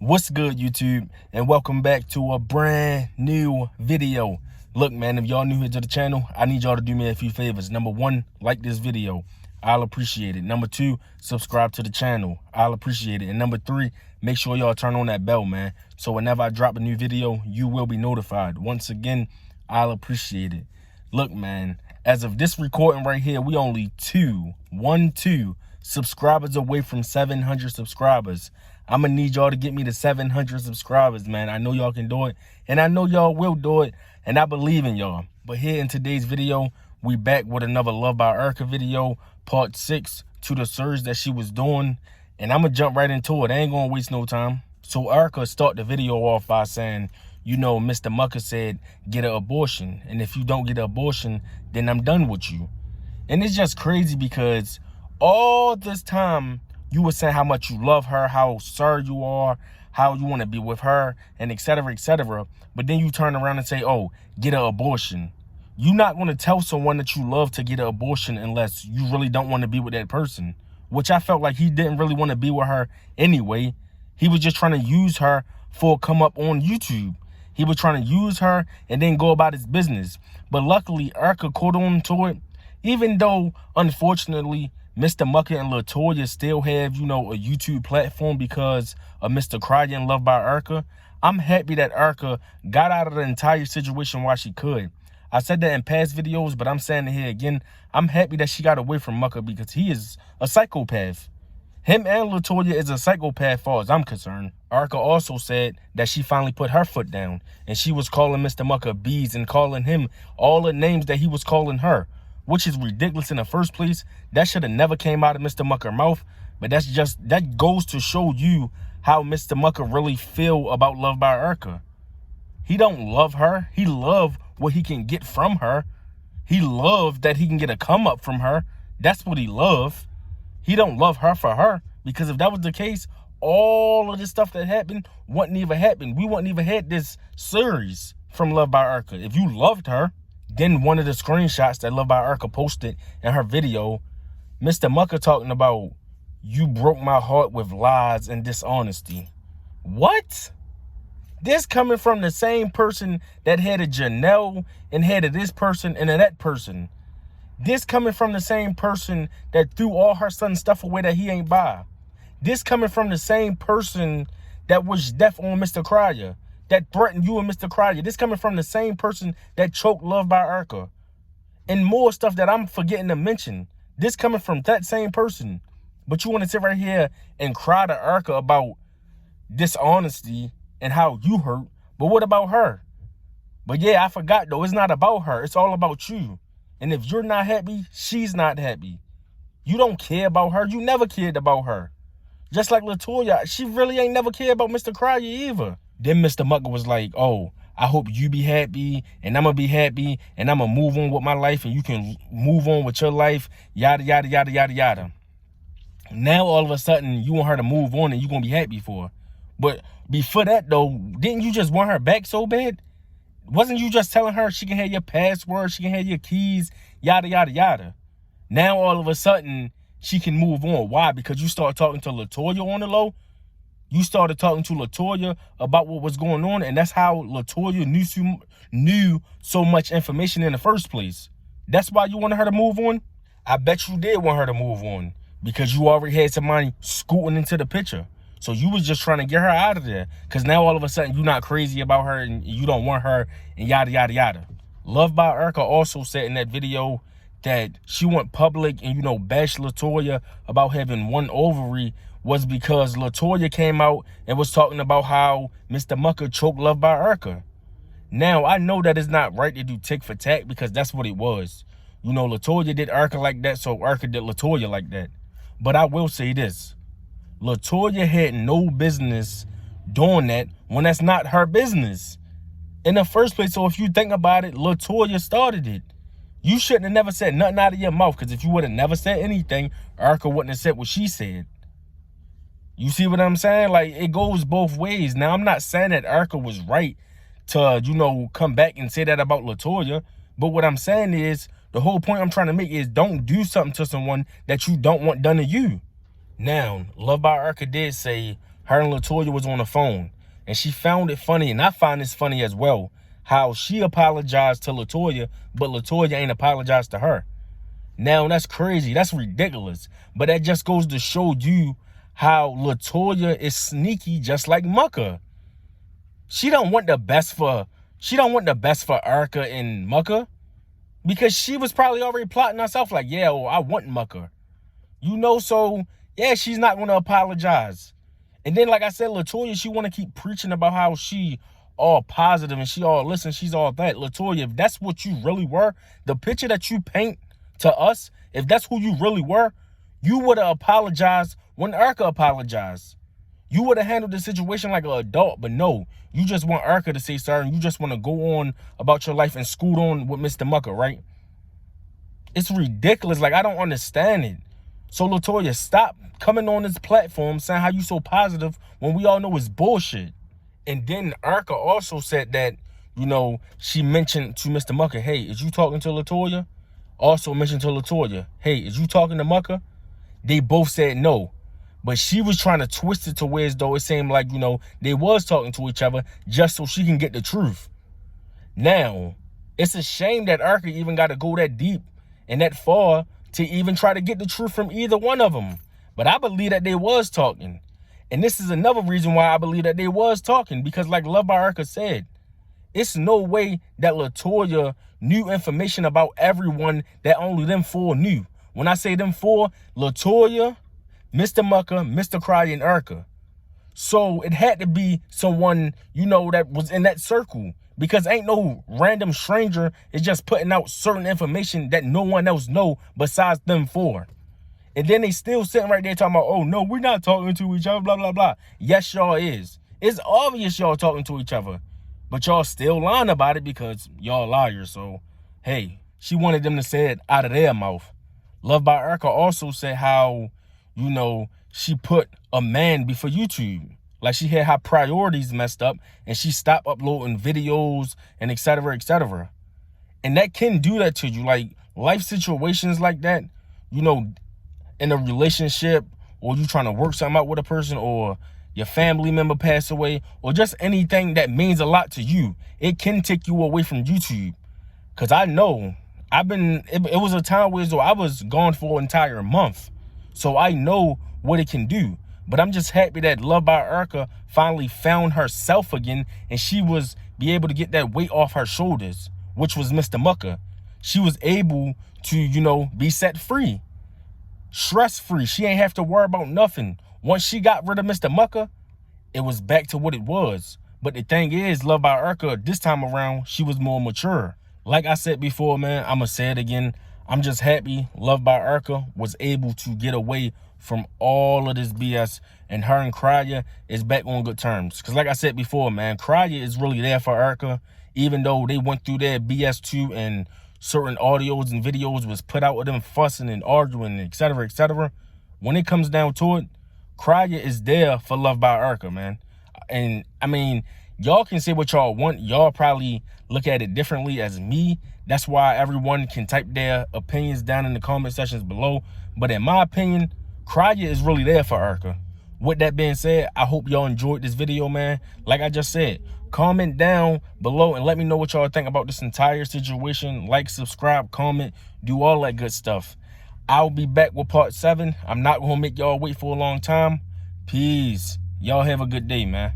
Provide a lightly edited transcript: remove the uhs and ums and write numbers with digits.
What's good, YouTube, and welcome back to a brand new video. Look, man, if y'all new here to the channel, I need y'all to do me a few favors. Number one, like this video. I'll appreciate it. Number two, subscribe to the channel. I'll appreciate it. And number three, make sure y'all turn on that bell, man, so whenever I drop a new video, you will be notified. Once again, I'll appreciate it. Look, man, as of this recording right here, we only two subscribers away from 700 subscribers. I'm gonna need y'all to get me to 700 subscribers, man. I know y'all can do it, and I know y'all will do it, and I believe in y'all. But here in today's video, we back with another Love by Erica video, part 6 to the surge that she was doing, and I'm gonna jump right into it. I ain't gonna waste no time. So Erica start the video off by saying, you know, Mr. Mucker said, get an abortion, and if you don't get an abortion, then I'm done with you. And it's just crazy because all this time, you were saying how much you love her, how sorry you are, how you want to be with her, and et cetera, et cetera. But then you turn around and say, oh, get an abortion. You're not going to tell someone that you love to get an abortion unless you really don't want to be with that person, which I felt like he didn't really want to be with her anyway. He was just trying to use her for a come up on YouTube. He was trying to use her and then go about his business. But luckily, Erica caught on to it, even though, unfortunately, Mr. Mucker and LaToya still have, you know, a YouTube platform because of Mr. Cry and Love by Erica. I'm happy that Erica got out of the entire situation while she could. I said that in past videos, but I'm saying it here again. I'm happy that she got away from Mucker because he is a psychopath. Him and LaToya is a psychopath as far as I'm concerned. Erica also said that she finally put her foot down and she was calling Mr. Mucker bees and calling him all the names that he was calling her, which is ridiculous in the first place. That should have never came out of Mr. Mucker's mouth. But that goes to show you how Mr. Mucker really feel about Love by Erica. He don't love her. He love what he can get from her. He love that he can get a come up from her. That's what he love. He don't love her for her, because if that was the case, all of this stuff that happened wouldn't even happen. We wouldn't even had this series from Love by Erica. If you loved her, then one of the screenshots that Love by Erica posted in her video, Mr. Mucker talking about, you broke my heart with lies and dishonesty. What? This coming from the same person that had a Janelle and had a this person and a that person. This coming from the same person that threw all her son's stuff away that he ain't buy. This coming from the same person that wished death on Mr. Cryer, that threatened you and Mr. Cryer. This coming from the same person that choked Love by Erica. And more stuff that I'm forgetting to mention. This coming from that same person. But you want to sit right here and cry to Erica about dishonesty and how you hurt. But what about her? But yeah, I forgot though. It's not about her. It's all about you. And if you're not happy, she's not happy. You don't care about her. You never cared about her. Just like LaToya, she really ain't never cared about Mr. Cryer either. Then Mr. Mucker was like, oh, I hope you be happy, and I'm going to be happy, and I'm going to move on with my life, and you can move on with your life, yada, yada, yada, yada, yada. Now, all of a sudden, you want her to move on, and you're going to be happy for her. But before that, though, didn't you just want her back so bad? Wasn't you just telling her she can have your password, she can have your keys, yada, yada, yada? Now, all of a sudden, she can move on. Why? Because you start talking to LaToya on the low. You started talking to LaToya about what was going on, and that's how LaToya knew so much information in the first place. That's why you wanted her to move on? I bet you did want her to move on, because you already had somebody scooting into the picture. So you was just trying to get her out of there, because now all of a sudden you're not crazy about her and you don't want her and yada, yada, yada. Love by Erica also said in that video that she went public and, you know, bashed LaToya about having one ovary was because LaToya came out and was talking about how Mr. Mucker choked Love by Erica. Now, I know that it's not right to do tick for tack, because that's what it was. You know, LaToya did Erica like that, so Erica did LaToya like that. But I will say this. LaToya had no business doing that when that's not her business in the first place. So if you think about it, LaToya started it. You shouldn't have never said nothing out of your mouth, because if you would have never said anything, Erica wouldn't have said what she said. You see what I'm saying? Like, it goes both ways. Now, I'm not saying that Erica was right to, you know, come back and say that about LaToya. But what I'm saying is, the whole point I'm trying to make is, don't do something to someone that you don't want done to you. Now, Love by Erica did say, her and Latoya was on the phone, and she found it funny, and I find this funny as well, how she apologized to Latoya, but Latoya ain't apologized to her. Now, that's crazy. That's ridiculous. But that just goes to show you how Latoya is sneaky, just like Mucker. She don't want the best for Erica and Mucker, because she was probably already plotting herself like, yeah, well, I want Mucker. You know, so yeah, she's not going to apologize. And then, like I said, Latoya, she want to keep preaching about how she all positive and she all, listen, she's all that. Latoya, if that's what you really were, the picture that you paint to us, if that's who you really were, you would have apologized when Erica apologized. You would have handled the situation like an adult, but no, you just want Erica to say sorry, and you just want to go on about your life and scoot on with Mr. Mucker, right? It's ridiculous. Like, I don't understand it. So, Latoya, stop coming on this platform saying how you so positive when we all know it's bullshit. And then Erica also said that, you know, she mentioned to Mr. Mucker, hey, is you talking to Latoya? Also mentioned to Latoya, hey, is you talking to Mucker? They both said no. But she was trying to twist it to where as though it seemed like, you know, they was talking to each other just so she can get the truth. Now, it's a shame that Erica even got to go that deep and that far to even try to get the truth from either one of them. But I believe that they was talking. And this is another reason why I believe that they was talking. Because like Luvd by Erica said, it's no way that Latoya knew information about everyone that only them four knew. When I say them four, Latoya, Mr. Mucker, Mr. Cryer, and Erica. So it had to be someone, you know, that was in that circle. Because ain't no random stranger is just putting out certain information that no one else know besides them four. And then they still sitting right there talking about, oh, no, we're not talking to each other, blah, blah, blah. Yes, y'all is. It's obvious y'all talking to each other. But y'all still lying about it because y'all liars. So, hey, she wanted them to say it out of their mouth. Luvd by Erica also said how, you know, she put a man before YouTube. Like she had her priorities messed up and she stopped uploading videos and et cetera, et cetera. And that can do that to you. Like life situations like that, you know, in a relationship, or you trying to work something out with a person, or your family member pass away, or just anything that means a lot to you, it can take you away from YouTube. Because I know it was a time where I was gone for an entire month. So I know what it can do. But I'm just happy that Luvd by Erica finally found herself again, and she was be able to get that weight off her shoulders, which was Mr. Mucker. She was able to, you know, be set free, stress-free. She ain't have to worry about nothing. Once she got rid of Mr. Mucker, it was back to what it was. But the thing is, Luvd by Erica, this time around, she was more mature. Like I said before, man, I'm going to say it again. I'm just happy Luvd by Erica was able to get away from all of this BS, and her and Cryer is back on good terms. Because like I said before, man, Cryer is really there for Erica, even though they went through their BS too, and certain audios and videos was put out with them fussing and arguing, et cetera, et cetera. When it comes down to it, Cryer is there for Luvd by Erica, man. And I mean, y'all can say what y'all want. Y'all probably look at it differently as me. That's why everyone can type their opinions down in the comment sections below. But in my opinion, Cryer is really there for Erica. With that being said, I hope y'all enjoyed this video, man. Like I just said, comment down below and let me know what y'all think about this entire situation. Like, subscribe, comment, do all that good stuff. I'll be back with part 7. I'm not going to make y'all wait for a long time. Peace. Y'all have a good day, man.